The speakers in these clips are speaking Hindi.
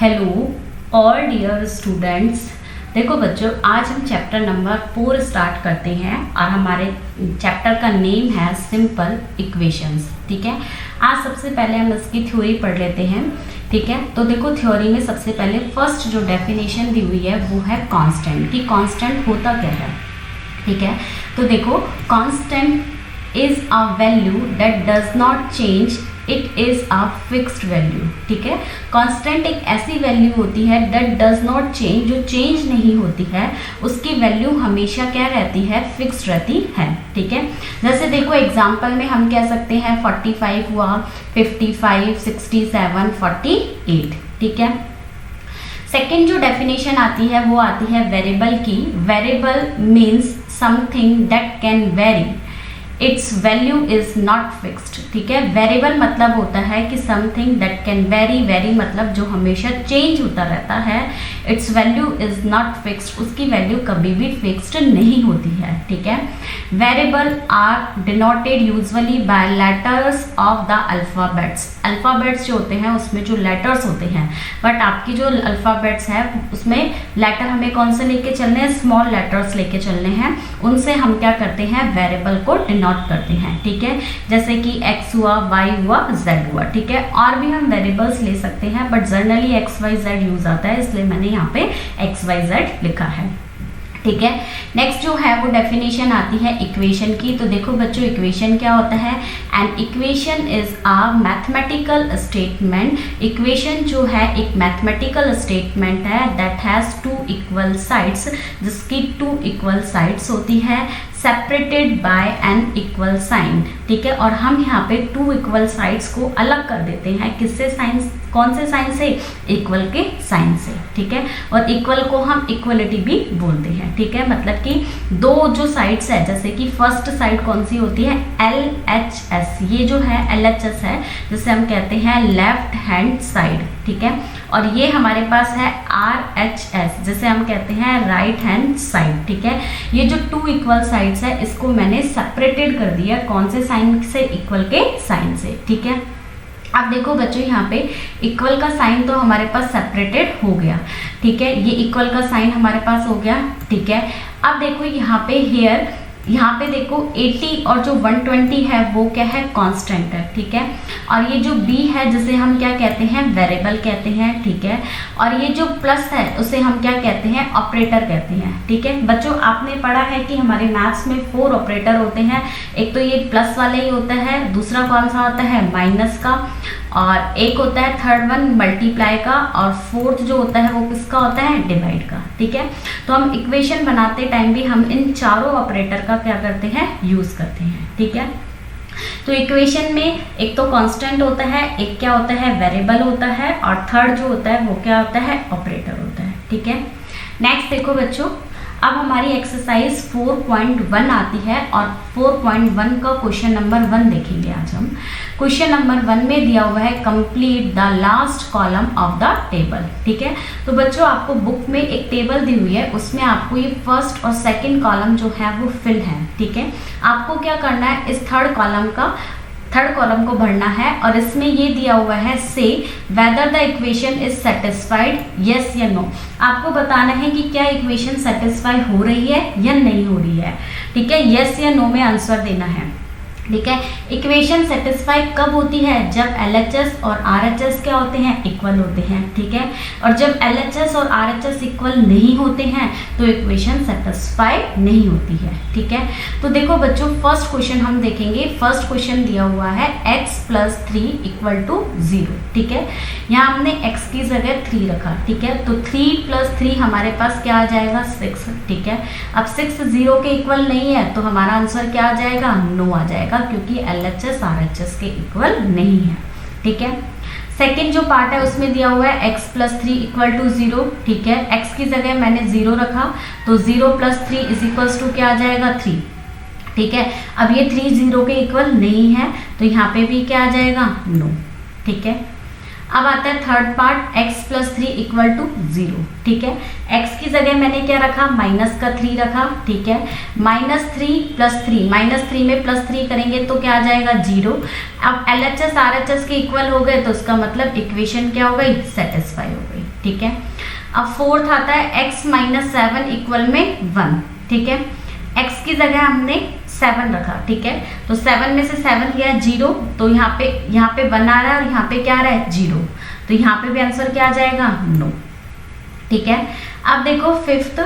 Hello all dear students. देखो बच्चों, आज हम चैप्टर नंबर 4 स्टार्ट करते हैं और हमारे चैप्टर का नेम है सिंपल इक्वेशंस। ठीक है, आज सबसे पहले हम इसकी थ्योरी पढ़ लेते हैं। ठीक है, तो देखो थ्योरी में सबसे पहले फर्स्ट जो डेफिनेशन दी हुई है वो है कांस्टेंट, कि कांस्टेंट होता क्या है। ठीक है, तो देखो constant is a value that does not change, it is a fixed value. ठीक है, कांस्टेंट एक ऐसी वैल्यू होती है दैट डज नॉट चेंज, जो चेंज नहीं होती है, उसकी वैल्यू हमेशा क्या रहती है, फिक्स्ड रहती है। ठीक है, जैसे देखो एग्जांपल में हम कह सकते हैं 45 हुआ, 55, 67, 48। ठीक है, सेकेंड जो डेफिनेशन आती है वो आती है वेरिएबल की। Variable means something that can vary, its value is not fixed. ठीक है, वेरिएबल मतलब होता है कि something that can vary, vary मतलब जो हमेशा चेंज होता रहता है। Its value is not fixed, उसकी वैल्यू कभी भी फिक्स्ड नहीं होती है। ठीक है, variable are denoted usually by letters of the alphabets. Alphabets जो होते हैं उसमें जो लेटर्स होते हैं, बट आपकी जो अल्फाबेट्स है उसमें लेटर हमें कौन से लेके चलने हैं, स्मॉल लेटर्स लेके चलने हैं। उनसे हम क्या करते हैं, वेरिएबल को डिनोट करते हैं। ठीक है, जैसे कि x हुआ, y हुआ, z हुआ। ठीक है, और भी हम वेरिएबल्स ले सकते हैं but generally x y z use आता है, इसलिए मैंने यहाँ पे x y z लिखा है। ठीक है, नेक्स्ट जो है वो डेफिनेशन आती है इक्वेशन की। तो देखो बच्चों, इक्वेशन क्या होता है, and equation is a mathematical statement. Equation जो है एक मैथमेटिकल स्टेटमेंट है that has two equal sides, जिसकी टू इक्वल साइड्स होती है, separated by an equal sign. ठीक है, और हम यहाँ पे टू इक्वल साइड्स को अलग कर देते हैं, किससे, साइन, कौन से साइन से, इक्वल के साइन से। ठीक है, और इक्वल को हम इक्वलिटी भी बोलते हैं। ठीक है, मतलब कि दो जो साइड्स है, जैसे कि फर्स्ट साइड कौन सी होती है, LHS, ये जो है LHS है, जिसे हम कहते हैं लेफ्ट हैंड साइड। ठीक है, और ये हमारे पास है RHS, जिसे हम कहते हैं राइट हैंड साइड। ठीक है, ये जो टू इक्वल साइड्स है इसको मैंने सेपरेटेड कर दिया, कौन से साइन से, इक्वल के साइन से। ठीक है, अब देखो बच्चों यहाँ पे इक्वल का साइन तो हमारे पास सेपरेटेड हो गया। ठीक है, ये इक्वल का साइन हमारे पास हो गया। ठीक है, अब देखो यहाँ पे हेयर, यहाँ पे देखो 80 और जो 120 है वो क्या है, कांस्टेंट है। ठीक है, और ये जो b है जिसे हम क्या कहते हैं, वेरिएबल कहते हैं। ठीक है, और ये जो प्लस है उसे हम क्या कहते हैं, ऑपरेटर कहते हैं। ठीक है बच्चों, आपने पढ़ा है कि हमारे मैथ्स में 4 ऑपरेटर होते हैं। एक तो ये प्लस वाला ही होता है, दूसरा कौन सा होता है, माइनस का, और एक होता है थर्ड वन मल्टीप्लाई का, और फोर्थ जो होता है वो किसका होता है, डिवाइड का। ठीक है, तो हम इक्वेशन बनाते टाइम भी हम इन चारों ऑपरेटर का क्या करते हैं, यूज करते हैं। ठीक है, तो इक्वेशन में एक तो कांस्टेंट होता है, एक क्या होता है, वेरिएबल होता है, और थर्ड जो होता है वो क्या होता है, ऑपरेटर होता है। ठीक है, नेक्स्ट देखो बच्चों, अब हमारी एक्सरसाइज 4.1 आती है और 4.1 का क्वेश्चन नंबर 1 देखेंगे आज हम। क्वेश्चन नंबर 1 में दिया हुआ है complete the last column of the table. ठीक है, तो बच्चों आपको बुक में एक टेबल दी हुई है, उसमें आपको ये फर्स्ट और सेकंड कॉलम जो है वो फिल है। ठीक है, आपको क्या करना है, इस थर्ड कॉलम को भरना है, और इसमें ये दिया हुआ है से whether the equation is satisfied, yes या नो। आपको बताना है कि क्या इक्वेशन सेटिस्फाई हो रही है या नहीं हो रही है। ठीक है, यस या नो में आंसर देना है। ठीक है, इक्वेशन सेटिस्फाई कब होती है, जब LHS और RHS क्या होते हैं, इक्वल होते हैं। ठीक है, और जब LHS और RHS इक्वल नहीं होते हैं तो इक्वेशन सेटिस्फाई नहीं होती है। ठीक है, तो देखो बच्चों फर्स्ट क्वेश्चन हम देखेंगे। फर्स्ट क्वेश्चन दिया हुआ है x + 3 = 0। ठीक है, यहाँ हमने x की जगह 3 रखा। ठीक है, तो 3 + 3 हमारे पास क्या आ जाएगा, 6। ठीक है, अब 6 0 के इक्वल नहीं है तो हमारा आंसर क्या आ जाएगा, नो आ जाएगा, क्योंकि LHS RHS के इक्वल नहीं है। ठीक है, सेकंड जो पार्ट है उसमें दिया हुआ है x + 3 = 0। ठीक है, x की जगह मैंने 0 रखा, तो 0 + 3 = क्या आ जाएगा, 3। ठीक है, अब ये 3 0 के इक्वल नहीं है तो यहाँ पे भी क्या आ जाएगा, नो। ठीक है, अब आता है थर्ड पार्ट, x + 3 = 0। ठीक है, x की जगह मैंने क्या रखा, -3 रखा। ठीक है, -3 + 3, -3 में +3 करेंगे तो क्या आ जाएगा, 0। अब LHS RHS के इक्वल हो गए तो उसका मतलब इक्वेशन क्या हो गई, सेटिस्फाई हो गई। ठीक है। अब फोर्थ आता है x माइनस 7 इक्वल में 1, ठीक है। x की जगह हमने 7 रखा, ठीक है। तो 7 में से 7 गया 0, तो यहाँ पे 1 आ रहा है और यहाँ पे क्या आ रहा है 0, तो यहाँ पे भी आंसर क्या आ जाएगा, नो, ठीक है। अब देखो फिफ्थ,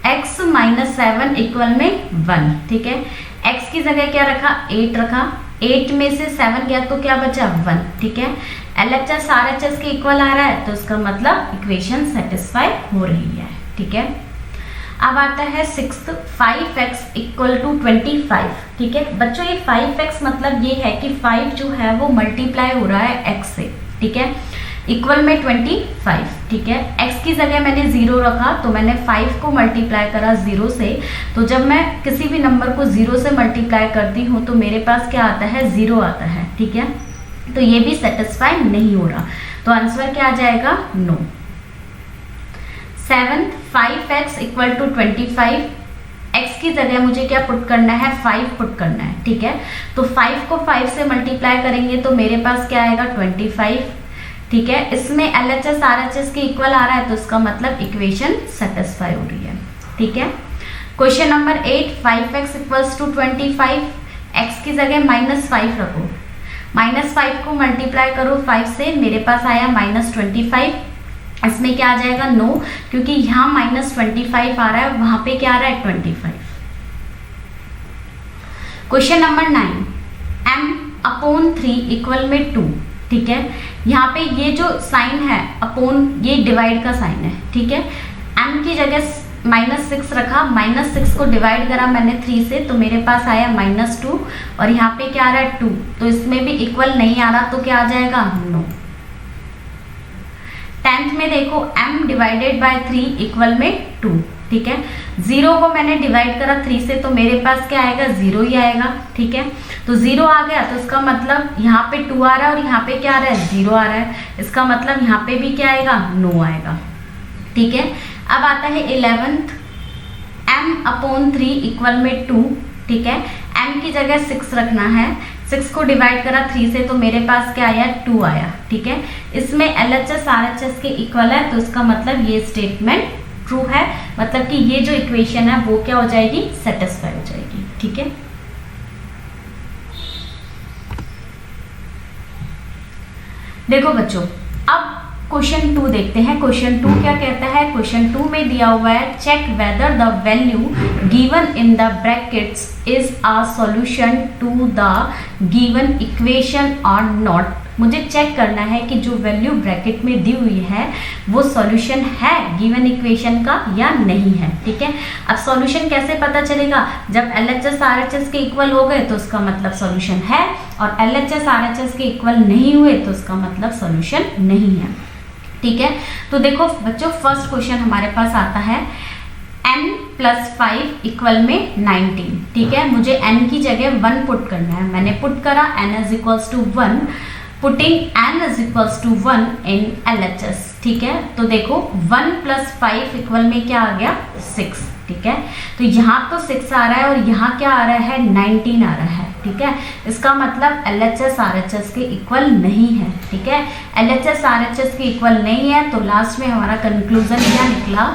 x माइनस 7 इक्वल में 1, ठीक है। x की जगह क्या रखा, 8 रखा, 8 में से 7 गया तो क्या बचा 1, ठीक है। LHS RHS के इक्वल आ रहा है तो इसका मतलब इक्वेशन सेटिस्फाई हो रही है, ठीक है। अब आता है सिक्स्थ, 5x इक्वल टू 25, ठीक है। बच्चों ये 5x मतलब ये है कि 5 जो है वो मल्टीप्लाई हो रहा है x से, ठीक है, इक्वल में 25, ठीक है। x की जगह मैंने 0 रखा तो मैंने 5 को मल्टीप्लाई करा 0 से, तो जब मैं किसी भी नंबर को 0 से मल्टीप्लाई करती हूँ तो मेरे पास क्या आता है, 0 आता है, ठीक है। तो ये भी सेटिस्फाई नहीं हो रहा, तो आंसर क्या आ जाएगा, no. Seventh, 5x equal to 25, x की जगह मुझे क्या पुट करना है, 5 पुट करना है, ठीक है। तो 5 को 5 से मल्टीप्लाई करेंगे तो मेरे पास क्या आएगा 25, ठीक है। इसमें LHS RHS के इक्वल आ रहा है तो इसका मतलब इक्वेशन सेटिस्फाई हो रही है, ठीक है। Question number 8, 5x equals to 25, x की जगह -5 रखो, -5 को मल्टीप्लाई करो 5 से, मेरे पास आया -25, इसमें क्या आ जाएगा, नो, क्योंकि यहाँ -25 आ रहा है, वहां पे क्या आ रहा है 25। क्वेश्चन नंबर 9, m/3 इक्वल में 2, ठीक है। यहाँ पे ये जो साइन है अपॉन, ये डिवाइड का साइन है, ठीक है। m की जगह -6 रखा, -6 को डिवाइड करा मैंने 3 से तो मेरे पास आया -2, और यहाँ पे क्या आ रहा है 2, तो इसमें भी इक्वल नहीं आ रहा तो क्या आ जाएगा, नो। 10th में देखो m डिवाइडेड बाय 3 इक्वल में 2, ठीक है। 0 को मैंने डिवाइड करा 3 से तो मेरे पास क्या आएगा, 0 ही आएगा, ठीक है। तो 0 आ गया तो इसका मतलब यहाँ पे 2 आ रहा है और यहाँ पे क्या आ रहा है, 0 आ रहा है, इसका मतलब यहाँ पे भी क्या आएगा, नो आएगा, ठीक है। अब आता है 11th, m/3 इक्वल में 2, ठीक है। m की जगह 6 रखना है, 6 को डिवाइड करा 3 से तो मेरे पास क्या आया, 2 आया, ठीक है। इसमें LHS RHS के इक्वल है तो इसका मतलब ये स्टेटमेंट ट्रू है, मतलब कि ये जो इक्वेशन है वो क्या हो जाएगी, सेटिस्फाई हो जाएगी, ठीक है। देखो बच्चों, अब क्वेश्चन 2 देखते हैं। क्वेश्चन 2 क्या कहता है, क्वेश्चन 2 में दिया हुआ है, check whether the value given in the brackets is a solution to the given equation और नॉट। मुझे चेक करना है कि जो वैल्यू ब्रैकेट में दी हुई है वो सॉल्यूशन है गिवन इक्वेशन का या नहीं है, ठीक है। अब सॉल्यूशन कैसे पता चलेगा, जब LHS RHS के इक्वल हो गए तो उसका मतलब सॉल्यूशन है, और LHS RHS के इक्वल नहीं हुए तो उसका मतलब सॉल्यूशन नहीं है, ठीक है। तो देखो बच्चों, फर्स्ट क्वेश्चन हमारे पास आता है n+5 इक्वल में 19, ठीक है। मुझे n की जगह 1 पुट करना है, मैंने पुट करा n = 1, putting n = 1 in LHS, ठीक है। तो देखो 1 + 5 इक्वल में क्या आ गया, 6, ठीक है। तो यहाँ तो 6 आ रहा है और यहाँ क्या आ रहा है, 19 आ रहा है, ठीक है। इसका मतलब LHS RHS के इक्वल नहीं है, ठीक है। LHS RHS के इक्वल नहीं है तो लास्ट में हमारा कंक्लूजन क्या निकला,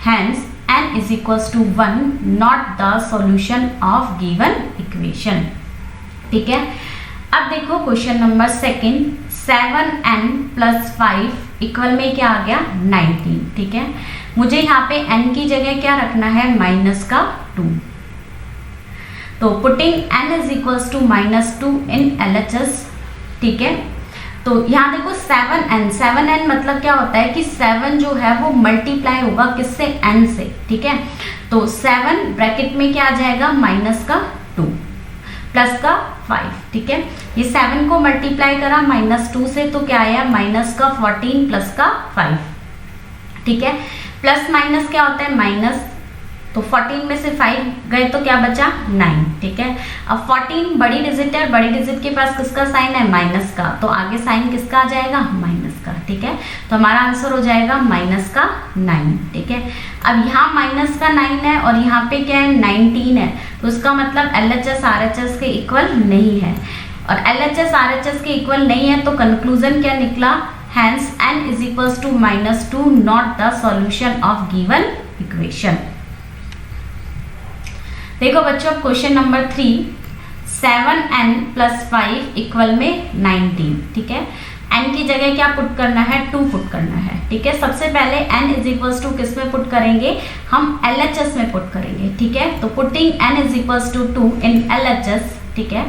hence n = 1 not the solution of given equation, ठीक है। अब देखो क्वेश्चन नंबर 2, 7n + 5 इक्वल में क्या आ गया, 19, ठीक है। मुझे यहाँ पे n की जगह क्या रखना है, -2, तो पुटिंग n = -2 इन LHS, ठीक है। तो यहाँ देखो 7n मतलब क्या होता है कि 7 जो है वो मल्टीप्लाई होगा किससे, n से, ठीक है। तो 7 ब्रैकेट में क्या आ जाएगा, -2 +5, ठीक है। ये 7 को मल्टीप्लाई करा -2 से तो क्या आया, -14 +5, ठीक है। प्लस माइनस क्या होता है, माइनस, तो 14 में से 5 गए तो क्या बचा, 9, ठीक है। अब 14 बड़ी डिजिट है, बड़ी डिजिट के पास किसका साइन है, माइनस का, तो आगे साइन किसका आ जाएगा, माइनस का, ठीक है। तो हमारा आंसर हो जाएगा -9, ठीक है। अब यहाँ -9 है और यहाँ पे क्या है, 19 है, तो उसका मतलब LHS RHS के इक्वल नहीं है, और LHS RHS के इक्वल नहीं है तो कंक्लूजन क्या निकला, hence n is equals to -2 not the solution of given equation. देखो बच्चों क्वेश्चन नंबर 3, 7n + 5 इक्वल में 19, ठीक है। n की जगह क्या पुट करना है, 2 पुट करना है, ठीक है। सबसे पहले n इज इक्वल्स टू किस में पुट करेंगे, हम LHS में पुट करेंगे, ठीक है। तो putting n is equals to 2 in LHS, ठीक है।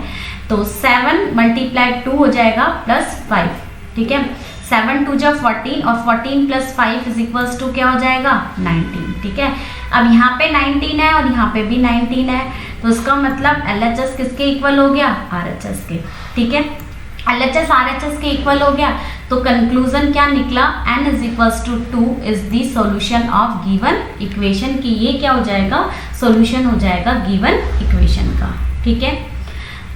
तो 7 × 2 हो जाएगा +5, ठीक है। 7 2 जा 14 और 14 + 5 इज इक्वल्स टू क्या हो जाएगा, 19, ठीक है। अब यहाँ पे 19 है और यहाँ पे भी 19 है, तो इसका मतलब LHS किसके इक्वल हो गया, RHS के, ठीक है। LHS RHS के इक्वल हो गया, तो कंक्लूजन क्या निकला, n is equals to 2 is the solution of given equation की, ये क्या हो जाएगा, सॉल्यूशन हो जाएगा गिवन इक्वेशन का, ठीक है।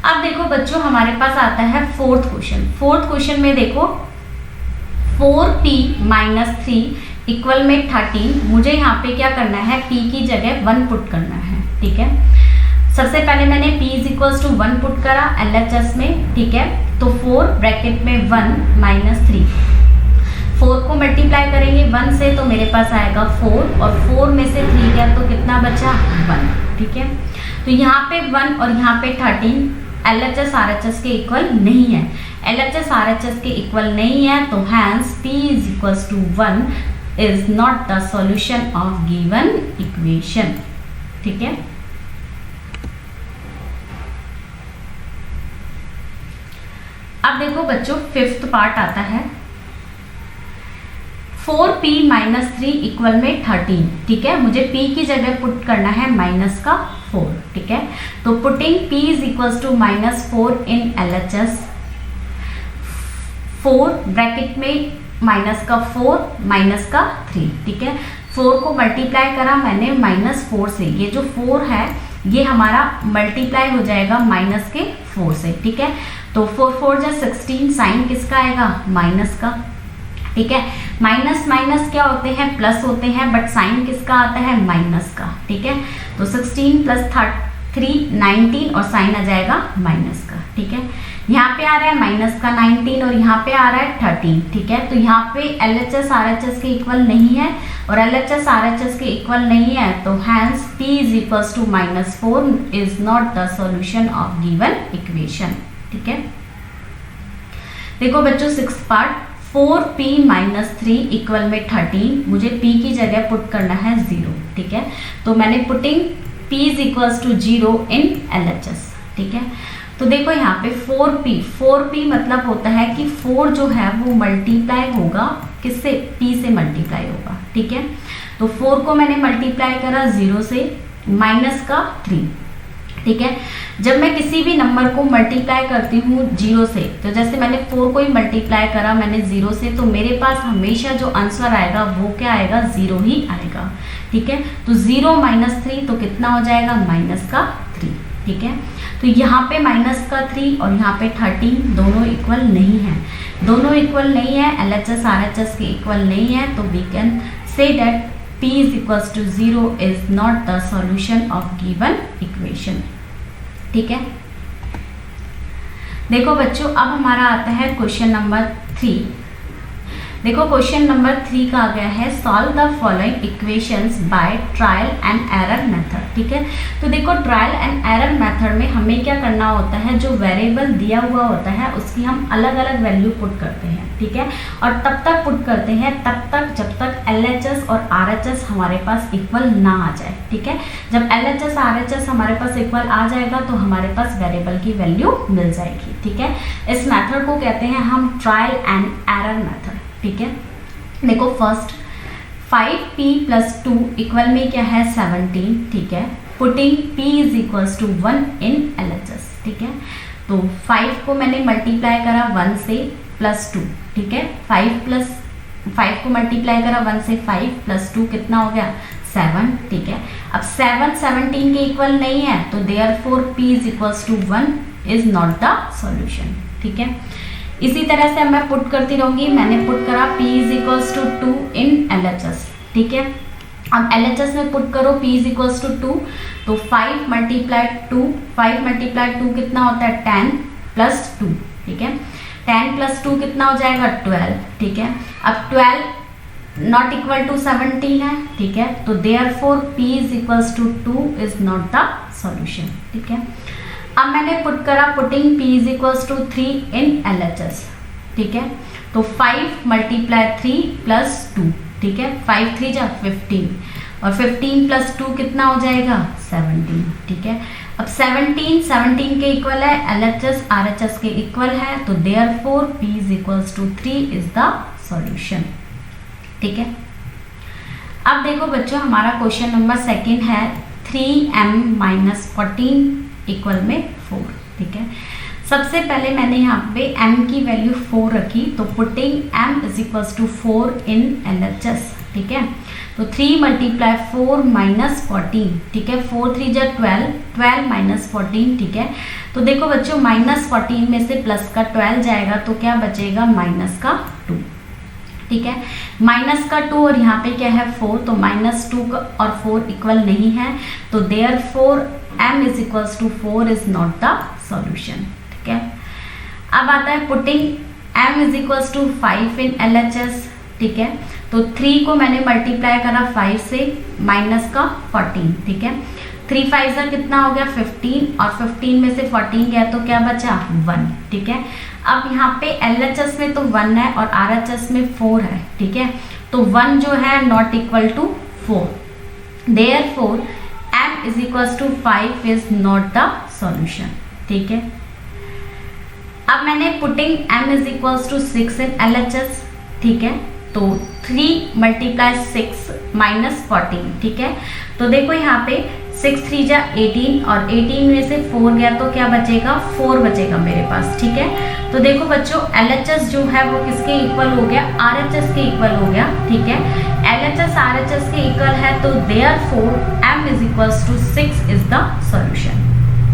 अब देखो बच्चों हमारे पास आता है फोर्थ क्वेश्चन। फोर्थ क्वेश्चन में देखो 4p - 3 इक्वल में 13, मुझे यहाँ पे क्या करना है, p की जगह 1 पुट करना है, ठीक है। सबसे पहले मैंने p is equals to 1 put करा LHS में, ठीक है। तो 4 ब्रैकेट में 1 - 3, 4 को मल्टीप्लाई करेंगे 1 से तो मेरे पास आएगा 4 और 4 में से 3 गया तो कितना बचा, 1, ठीक है। तो यहाँ पे 1 और यहाँ पे 13 LHS RHS के इक्वल नहीं है, LHS RHS के इक्वल नहीं है, तो hence p is equals to 1 is not the solution of given equation, ठीक है। अब देखो बच्चों फिफ्थ पार्ट आता है 4p - 3 इक्वल में 13, ठीक है। मुझे p की जगह पुट करना है -4, ठीक है। तो putting p is equals to -4 in LHS, 4 bracket में -4 -3, ठीक है। 4 को मल्टीप्लाई करा मैंने -4 से, ये जो 4 है ये हमारा मल्टीप्लाई हो जाएगा -4 से, ठीक है। तो 4 4 जा 16, साइन किसका आएगा, माइनस का, ठीक है। माइनस माइनस क्या होते हैं, प्लस होते हैं, बट साइन किसका आता है, माइनस का, ठीक है। तो 16 + 3 19 और साइन आ जाएगा माइनस का, ठीक है। यहाँ पे आ रहा है माइनस का 19 और यहाँ पे आ रहा है 13, ठीक है। तो यहाँ पे LHS RHS के इक्वल नहीं है और LHS RHS के इक्वल नहीं है, तो hence p is equals to -4 is not the solution of given equation, ठीक है। देखो बच्चों सिक्स्थ पार्ट 4p - 3 इक्वल में 13, मुझे p की जगह पुट करना है 0, ठीक है। तो मैंने putting p is equals to 0 in LHS, ठीक है। तो देखो यहाँ पे 4p मतलब होता है कि 4 जो है वो मल्टीप्लाई होगा किससे, p से मल्टीप्लाई होगा, ठीक है। तो 4 को मैंने मल्टीप्लाई करा 0 से -3, ठीक है। जब मैं किसी भी नंबर को मल्टीप्लाई करती हूँ 0 से, तो जैसे मैंने 4 को ही मल्टीप्लाई करा मैंने 0 से, तो मेरे पास हमेशा जो आंसर आएगा वो क्या आएगा, 0 ही आएगा, ठीक है। तो 0 - 3 तो कितना हो जाएगा, -3, ठीक है। तो यहाँ पे -3 और यहाँ पे 13 दोनों इक्वल नहीं है, दोनों इक्वल नहीं है, LHS RHS के इक्वल नहीं है, तो we can say that p is equals to 0 is not the solution of given equation, ठीक है। देखो बच्चों अब हमारा आता है क्वेश्चन नंबर 3। देखो क्वेश्चन नंबर 3 का आ गया है solve the following equations by trial and error method, ठीक है। तो देखो ट्रायल एंड एरर मेथड में हमें क्या करना होता है, जो वेरिएबल दिया हुआ होता है उसकी हम अलग अलग वैल्यू पुट करते हैं, ठीक है। और तब तक पुट करते हैं तब तक जब तक LHS और RHS हमारे पास इक्वल ना आ जाए, ठीक है। जब LHS RHS हमारे पास इक्वल आ जाएगा तो हमारे पास वेरिएबल की वैल्यू मिल जाएगी, ठीक है। इस मेथड को कहते हैं हम ट्रायल एंड एरर मेथड, ठीक है। देखो फर्स्ट 5p + 2 इक्वल में क्या है 17, ठीक है। Putting p is equals to 1 in LHS, ठीक है। तो 5 को मैंने मल्टीप्लाई करा 1 से +2, ठीक है। 5 को मल्टीप्लाई करा 1 से 5 + 2 कितना हो गया 7, ठीक है। अब 7 17 के इक्वल नहीं है, तो therefore p is equals to 1 is not the solution, ठीक है। इसी तरह से मैं पुट करती रहूंगी, मैंने पुट करा p is equals to 2 in LHS, ठीक है। अब LHS में पुट करो p इज इक्वल्स टू 2, तो 5 × 2 कितना होता है 10 + 2, ठीक है। 10 प्लस 2 कितना हो जाएगा 12, ठीक है। अब 12 नॉट इक्वल टू 17 है, ठीक है, तो therefore p is equals to 2 is not the solution, ठीक है। अब मैंने पुट करा, putting p is equals to 3 in LHS, ठीक है, तो 5 मल्टीप्लाई 3 प्लस 2, ठीक है, 5 3 जा 15 और 15 प्लस 2 कितना हो जाएगा 17, ठीक है। अब 17 के इक्वल है, LHS RHS के इक्वल है, तो therefore p is equals to 3 is the solution, ठीक है। अब देखो बच्चों, हमारा क्वेश्चन नंबर सेकंड है 3m माइनस 14 इक्वल में 4, ठीक है। सबसे पहले मैंने यहाँ पे m की वैल्यू 4 रखी, तो putting m is equals to 4 in LHS, ठीक है, तो 3 मल्टीप्लाई 4 माइनस 14, ठीक है, 4 3 जा 12, 12 माइनस 14, ठीक है। तो देखो बच्चों, माइनस 14 में से प्लस का 12 जाएगा तो क्या बचेगा माइनस का 2, ठीक है, माइनस का 2 और यहाँ पे क्या है 4, तो माइनस 2 और 4 इक्वल नहीं है, तो therefore m is equals to 4 is not the solution, ठीक है। अब आता है putting m is equals to 5 in LHS, ठीक है, तो 3 को मैंने मल्टीप्लाई करा 5 से, माइनस का 14, ठीक है, 3 5 का कितना हो गया 15 और 15 में से 14 गया तो क्या बचा 1, ठीक है। अब यहाँ पे LHS में तो 1 है और RHS में 4 है, ठीक है, तो 1 जो है not equal to 4, therefore m is equals to 5 is not the solution, ठीक है। अब मैंने putting m is equals to 6 in LHS, ठीक है, तो 3 मल्टीप्लाई 6 माइनस 14, ठीक है, तो देखो यहाँ पे 6 3 जा 18 और 18 में से 4 गया तो क्या बचेगा 4 बचेगा मेरे पास, ठीक है। तो देखो बच्चों, LHS जो है वो किसके इक्वल हो गया RHS के इक्वल हो गया, ठीक है, LHS RHS के इक्वल है, तो therefore m is equals to 6 is the solution,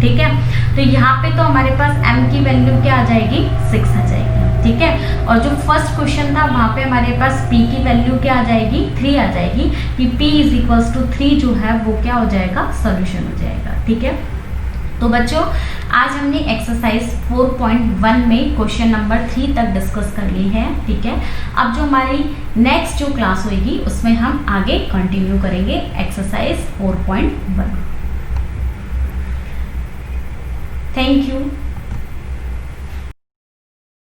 ठीक है। तो यहाँ पे तो हमारे पास m की वैल्यू क्या आ जाएगी 6 आ जाएगी, ठीक है, और जो फर्स्ट क्वेश्चन था वहाँ पे हमारे पास p की वैल्यू क्या आ जाएगी 3 आ जाएगी, कि p इज इक्वल्स टू 3 जो है वो क्या हो जाएगा सॉल्यूशन हो जाएगा, ठीक है। तो बच्चों, आज हमने एक्सरसाइज 4.1 में क्वेश्चन नंबर 3 तक डिस्कस कर ली है, ठीक है। अब जो हमारी नेक्स्ट जो क्लास होगी उसमें हम आगे कंटिन्यू करेंगे एक्सरसाइज 4.1। Thank you.